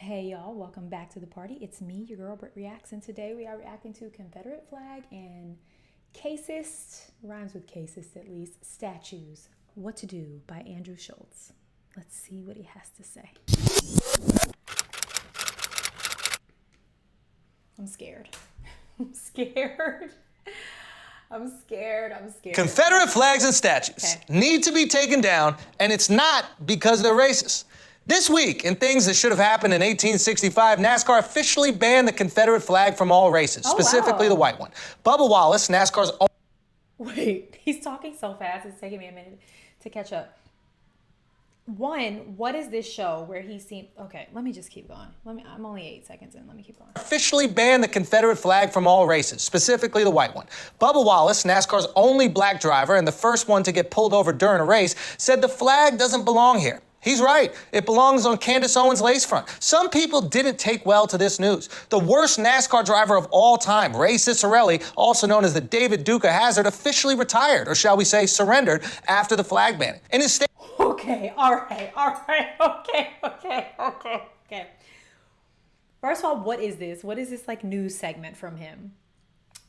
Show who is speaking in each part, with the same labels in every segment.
Speaker 1: Hey y'all, welcome back to the party. It's me, your girl BrittReacts, and today we are reacting to Confederate flag and casist, rhymes with casist at least, statues. What to Do by Schultz. Let's see what he has to say. I'm scared. I'm scared. I'm scared.
Speaker 2: Confederate flags and statues need to be taken down, and it's not because they're racist. This week, in things that should have happened in 1865, NASCAR officially banned the Confederate flag from all races, specifically the white one. Bubba Wallace, NASCAR's own...
Speaker 1: Wait, he's talking so fast, it's taking me a minute to catch up. One, what is this show where he seemed... Okay, let me just keep going. I'm only 8 seconds in. Let me keep going.
Speaker 2: Officially banned the Confederate flag from all races, specifically the white one. Bubba Wallace, NASCAR's only black driver and the first one to get pulled over during a race, said the flag doesn't belong here. He's right. It belongs on Candace Owens' lace front. Some people didn't take well to this news. The worst NASCAR driver of all time, Ray Ciccarelli, also known as the David Duca Hazard, officially retired, or shall we say surrendered, after the flag banning. In his statement...
Speaker 1: Okay. First of all, what is this? What is this like news segment from him?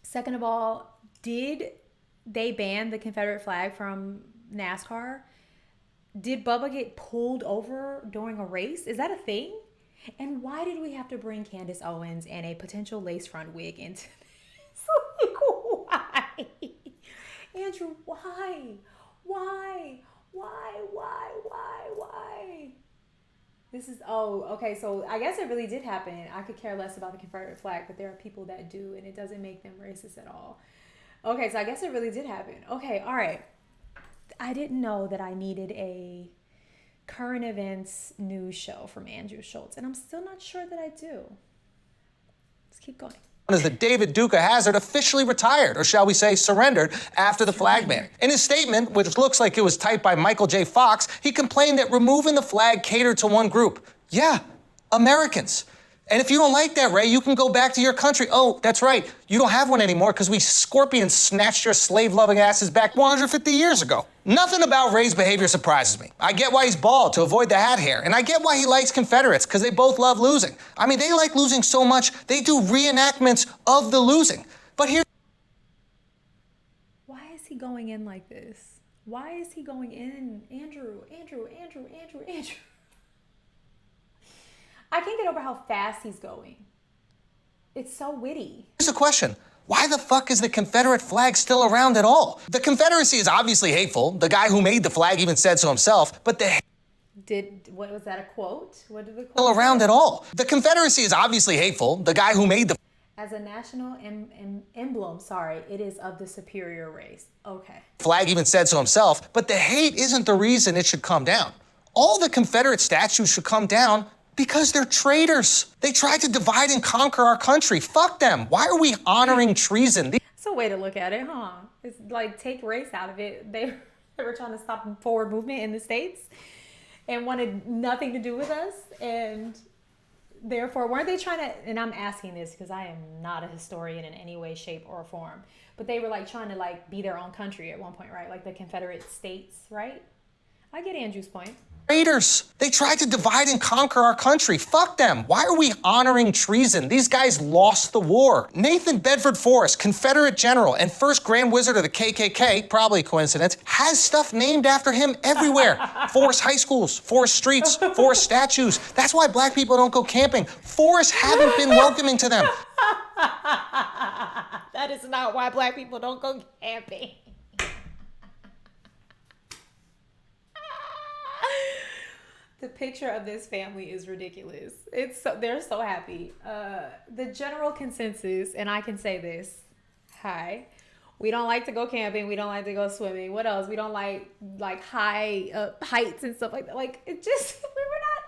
Speaker 1: Second of all, did they ban the Confederate flag from NASCAR? Did Bubba get pulled over during a race? Is that a thing? And why did we have to bring Candace Owens and a potential lace front wig into this? Like, why? Andrew, why? This is, okay, so I guess it really did happen. I could care less about the Confederate flag, but there are people that do, and it doesn't make them racist at all. Okay, so I guess it really did happen. Okay, all right. I didn't know that I needed a current events news show from Schultz, and I'm still not sure that I do. Let's keep going.
Speaker 2: As the David Duca Hazard officially retired, or shall we say surrendered, after the flag banning. In his statement, which looks like it was typed by Michael J. Fox, he complained that removing the flag catered to one group. Yeah, Americans. And if you don't like that, Ray, you can go back to your country. Oh, that's right. You don't have one anymore because we scorpions snatched your slave-loving asses back 150 years ago. Nothing about Ray's behavior surprises me. I get why he's bald, to avoid the hat hair. And I get why he likes Confederates, because they both love losing. I mean, they like losing so much, they do reenactments of the losing. But here...
Speaker 1: Why is he going in like this? Why is he going in? Andrew. I can't get over how fast he's going. It's so witty.
Speaker 2: Here's a question. Why the fuck is the Confederate flag still around at all? The Confederacy is obviously hateful. The guy who made the flag even said so himself, but
Speaker 1: what was that, a quote? What did the quote
Speaker 2: still around at all? The Confederacy is obviously hateful. The guy who made the...
Speaker 1: As a national emblem, it is of the superior race. Okay.
Speaker 2: Flag even said so himself, but the hate isn't the reason it should come down. All the Confederate statues should come down because they're traitors. They tried to divide and conquer our country. Fuck them. Why are we honoring treason?
Speaker 1: It's a way to look at it, huh? It's like, take race out of it. They were trying to stop forward movement in the States and wanted nothing to do with us. And therefore, weren't they trying to, and I'm asking this because I am not a historian in any way, shape, or form, but they were like trying to like be their own country at one point, right? Like the Confederate States, right? I get Andrew's point.
Speaker 2: Traitors. They tried to divide and conquer our country. Fuck them. Why are we honoring treason? These guys lost the war. Nathan Bedford Forrest, Confederate general and first Grand Wizard of the KKK, probably a coincidence, has stuff named after him everywhere. Forrest high schools, Forrest streets, Forrest statues. That's why black people don't go camping. Forests haven't been welcoming to them.
Speaker 1: That is not why black people don't go camping. The picture of this family is ridiculous. They're so happy. The general consensus, and I can say this, we don't like to go camping. We don't like to go swimming. What else? We don't like high heights and stuff like that. Like, it just, we were not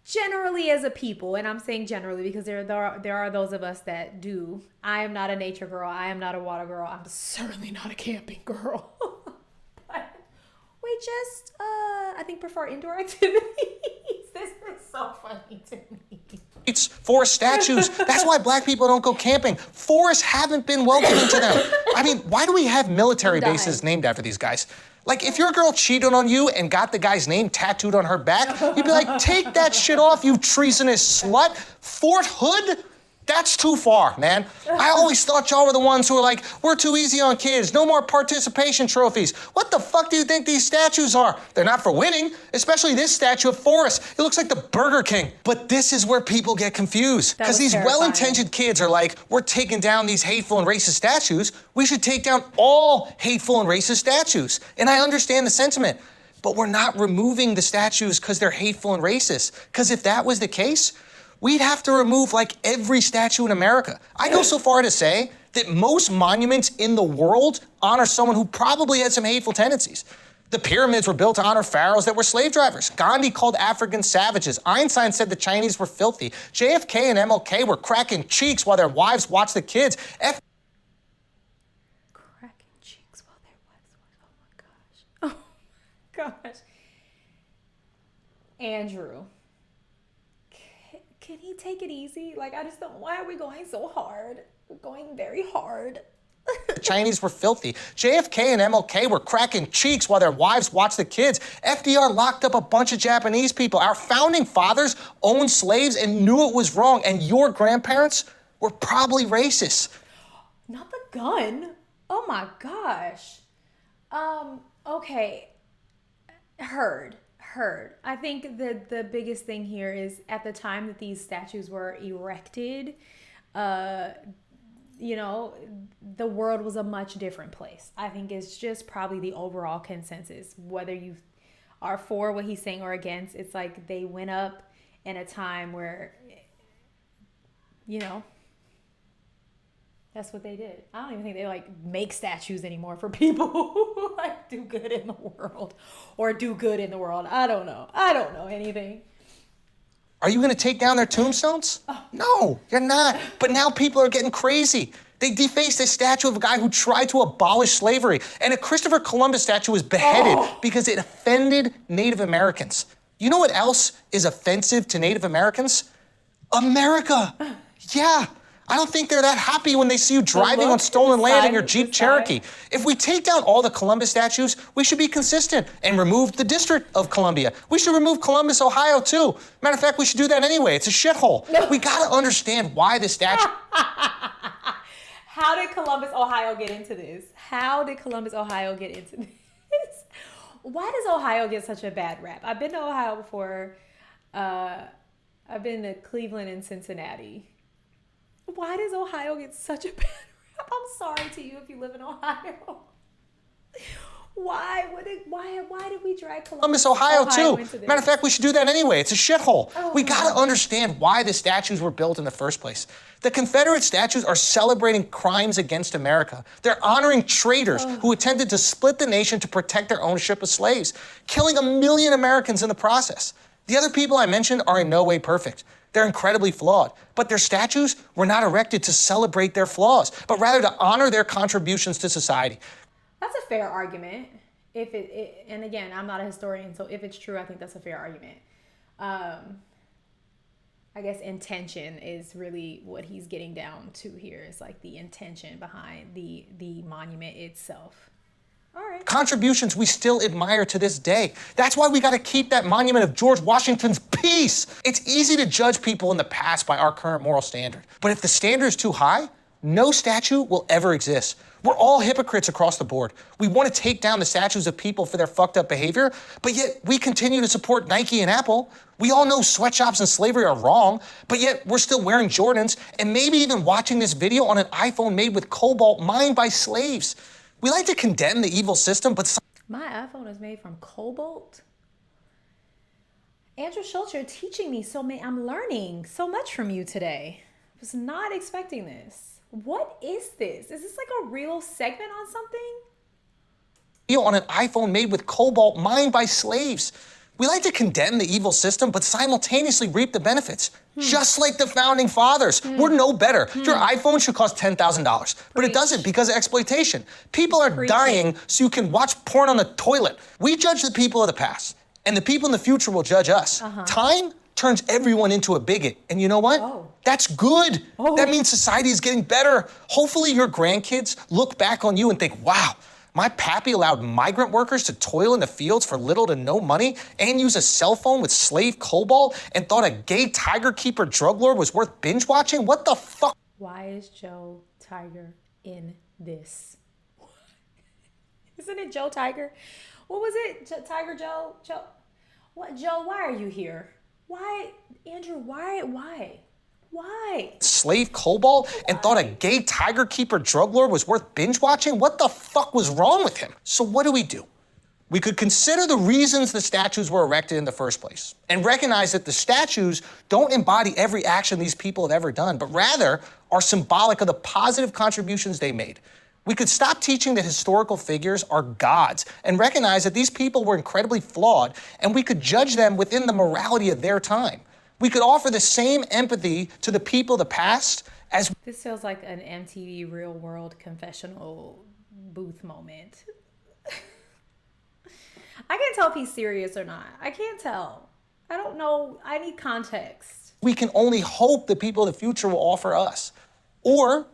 Speaker 1: generally as a people, and I'm saying generally because there are those of us that do. I am not a nature girl. I am not a water girl. I'm certainly not a camping girl. We just, I think, prefer indoor activities. This is so funny to me.
Speaker 2: It's forest statues. That's why black people don't go camping. Forests haven't been welcoming to them. I mean, why do we have military bases named after these guys? Like, if your girl cheated on you and got the guy's name tattooed on her back, you'd be like, take that shit off, you treasonous slut. Fort Hood? That's too far, man. I always thought y'all were the ones who were like, we're too easy on kids, no more participation trophies. What the fuck do you think these statues are? They're not for winning, especially this statue of Forrest. It looks like the Burger King. But this is where people get confused. Because these well-intentioned kids are like, we're taking down these hateful and racist statues. We should take down all hateful and racist statues. And I understand the sentiment, but we're not removing the statues because they're hateful and racist. Because if that was the case, we'd have to remove like every statue in America. I go so far to say that most monuments in the world honor someone who probably had some hateful tendencies. The pyramids were built to honor pharaohs that were slave drivers. Gandhi called Africans savages. Einstein said the Chinese were filthy. JFK and MLK were cracking cheeks while their wives watched the kids.
Speaker 1: Cracking cheeks while their wives watched. Oh my gosh. Oh my gosh. Andrew. Can he take it easy? Like, I just don't, why are we going so hard? We're going very hard.
Speaker 2: The Chinese were filthy. JFK and MLK were cracking cheeks while their wives watched the kids. FDR locked up a bunch of Japanese people. Our founding fathers owned slaves and knew it was wrong. And your grandparents were probably racist.
Speaker 1: Not the gun. Oh my gosh. Okay. Heard. I think the biggest thing here is at the time that these statues were erected, you know, the world was a much different place. I think it's just probably the overall consensus, whether you are for what he's saying or against. It's like they went up in a time where, you know, that's what they did. I don't even think they like make statues anymore for people who like do good in the world or do good in the world. I don't know anything.
Speaker 2: Are you gonna take down their tombstones? Oh. No, you're not. But now people are getting crazy. They defaced a statue of a guy who tried to abolish slavery. And a Christopher Columbus statue was beheaded because it offended Native Americans. You know what else is offensive to Native Americans? America. Yeah. I don't think they're that happy when they see you driving on stolen land in your Jeep Cherokee. If we take down all the Columbus statues, we should be consistent and remove the District of Columbia. We should remove Columbus, Ohio, too. Matter of fact, we should do that anyway. It's a shithole. We gotta understand why the statue...
Speaker 1: How did Columbus, Ohio get into this? Why does Ohio get such a bad rap? I've been to Ohio before. I've been to Cleveland and Cincinnati. Why does Ohio get such a bad rap? I'm sorry to you if you live in Ohio. Why did we drag Columbus,
Speaker 2: Ohio too? Matter of fact, we should do that anyway. It's a shithole. We gotta understand why the statues were built in the first place. The Confederate statues are celebrating crimes against America. They're honoring traitors who attempted to split the nation to protect their ownership of slaves, killing 1 million Americans in the process. The other people I mentioned are in no way perfect. They're incredibly flawed, but their statues were not erected to celebrate their flaws, but rather to honor their contributions to society.
Speaker 1: That's a fair argument. And again, I'm not a historian, so if it's true, I think that's a fair argument. I guess intention is really what he's getting down to here. Is like the intention behind the monument itself. All right.
Speaker 2: Contributions we still admire to this day. That's why we got to keep that monument of George Washington's peace. It's easy to judge people in the past by our current moral standard. But if the standard is too high, no statue will ever exist. We're all hypocrites across the board. We want to take down the statues of people for their fucked up behavior, but yet we continue to support Nike and Apple. We all know sweatshops and slavery are wrong, but yet we're still wearing Jordans and maybe even watching this video on an iPhone made with cobalt mined by slaves. We like to condemn the evil system, but...
Speaker 1: My iPhone is made from cobalt? Andrew Schultz, you're teaching me I'm learning so much from you today. I was not expecting this. What is this? Is this like a real segment on something?
Speaker 2: On an iPhone made with cobalt mined by slaves. We like to condemn the evil system, but simultaneously reap the benefits. Just like the founding fathers. We're no better. Your iPhone should cost $10,000, but it doesn't because of exploitation. People are dying so you can watch porn on the toilet. We judge the people of the past, and the people in the future will judge us. Time turns everyone into a bigot, and you know what? That's good. That means society is getting better. Hopefully your grandkids look back on you and think, wow, My pappy allowed migrant workers to toil in the fields for little to no money and use a cell phone with slave COBOL and thought a gay tiger keeper drug lord was worth binge watching? What the fuck?
Speaker 1: Why is Joe Tiger in this? Isn't it Joe Tiger? What was it? Tiger Joe? Joe? What? Joe, why are you here? Why? Andrew, why? Why?
Speaker 2: Slave COBOL and thought a gay tiger keeper drug lord was worth binge watching? What the fuck was wrong with him? So what do? We could consider the reasons the statues were erected in the first place and recognize that the statues don't embody every action these people have ever done, but rather are symbolic of the positive contributions they made. We could stop teaching that historical figures are gods and recognize that these people were incredibly flawed, and we could judge them within the morality of their time. We could offer the same empathy to the people of the past as...
Speaker 1: This feels like an MTV Real World confessional booth moment. I can't tell if he's serious or not. I can't tell. I don't know. I need context.
Speaker 2: We can only hope the people of the future will offer us. Or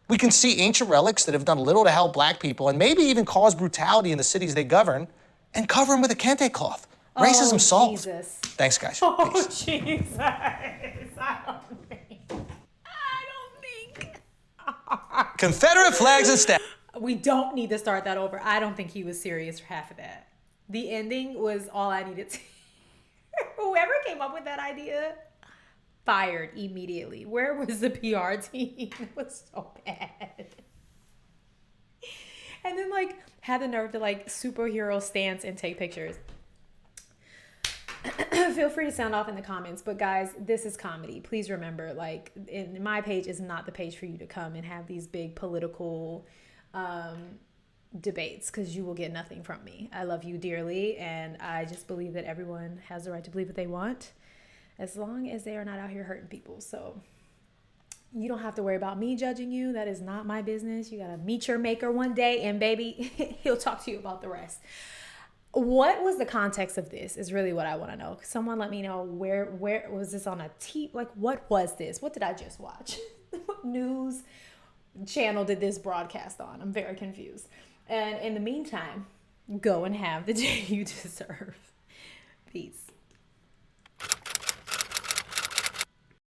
Speaker 2: we can see ancient relics that have done little to help black people and maybe even cause brutality in the cities they govern and cover them with a kente cloth. Racism solved.
Speaker 1: Jesus.
Speaker 2: Thanks, guys.
Speaker 1: Oh,
Speaker 2: Peace.
Speaker 1: Jesus. I don't think.
Speaker 2: Confederate flags and statues.
Speaker 1: We don't need to start that over. I don't think he was serious for half of that. The ending was all I needed to. Whoever came up with that idea, fired immediately. Where was the PR team? It was so bad. And then had the nerve to superhero stance and take pictures. Feel free to sound off in the comments, but guys, this is comedy. Please remember, in my page is not the page for you to come and have these big political debates, because you will get nothing from me. I love you dearly, and I just believe that everyone has the right to believe what they want, as long as they are not out here hurting people. So you don't have to worry about me judging you. That is not my business. You gotta meet your maker one day, and baby, he'll talk to you about the rest. What was the context of this is really what I want to know. Someone let me know, where was this on a what was this? What did I just watch? What news channel did this broadcast on? I'm very confused. And in the meantime, go and have the day you deserve. Peace.